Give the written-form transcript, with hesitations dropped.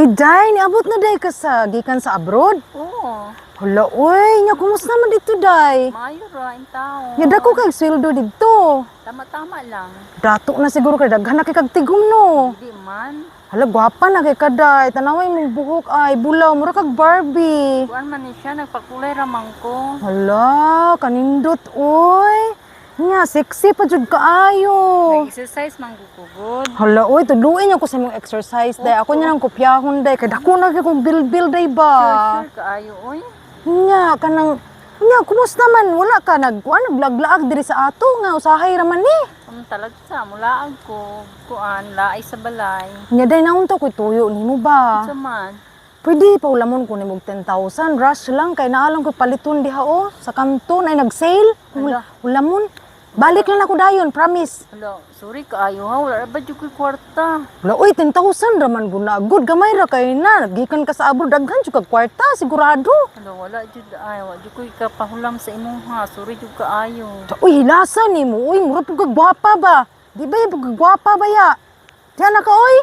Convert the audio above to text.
Uy, day, niabot na day ka sa gikan sa abroad? Oo. Hala, uy, nya kumusta man dito, day? Maayo ra ang tao. Nya dako kay sweldo dito. Tama-tama lang. Dato na siguro kay daghan na kay kag tigom no. Hindi man. Hala, gwapa na kay kaday. Tanaway mong buhok ay bulaw mura kag Barbie. Kuan man ni siya, nagpakulay ramang ko. Hala, kanindot uy. Nya sexy pa jud kaayo. Nag-exercise man gukugod. Hala, uy, tudluin ako sa imong exercise day. Ako nya nang kopyahon day kay dako na kay kong bil day ba. Sure kaayo, oy. Nya kanang nya kumusta man wala ka nagkuan naglaag diri sa ato nga usahay ra man ni. Talagsa, mulaag ko. Kuan, laay sa balay. Nya day naon to koy tuyo nimo ba? Sa man. Pwede pa ulamon ko nimog 10,000 rush lang kay naalang ko paliton diha o sa kanton ay nag-sale. Hala. Ulamon. Balik lang ako dayon, promise. Hala, sorry kaayo ha. Wala ra ba dyan ko'y kwarta? Wala, uy, 10,000 raman guna. Good, gamay ra kay na. Gikan ka sa abroad, daghan siya kag kwarta, sigurado. Hala, wala dyan ay. Wala dyan ko'y kapahulam sa imong ha. Sorry dyan kaayo. Uy, hilasan ni mo. Uy, mura po kag gwapa ba? Di ba yung kag gwapa ba ya? Diyan na ka, uy.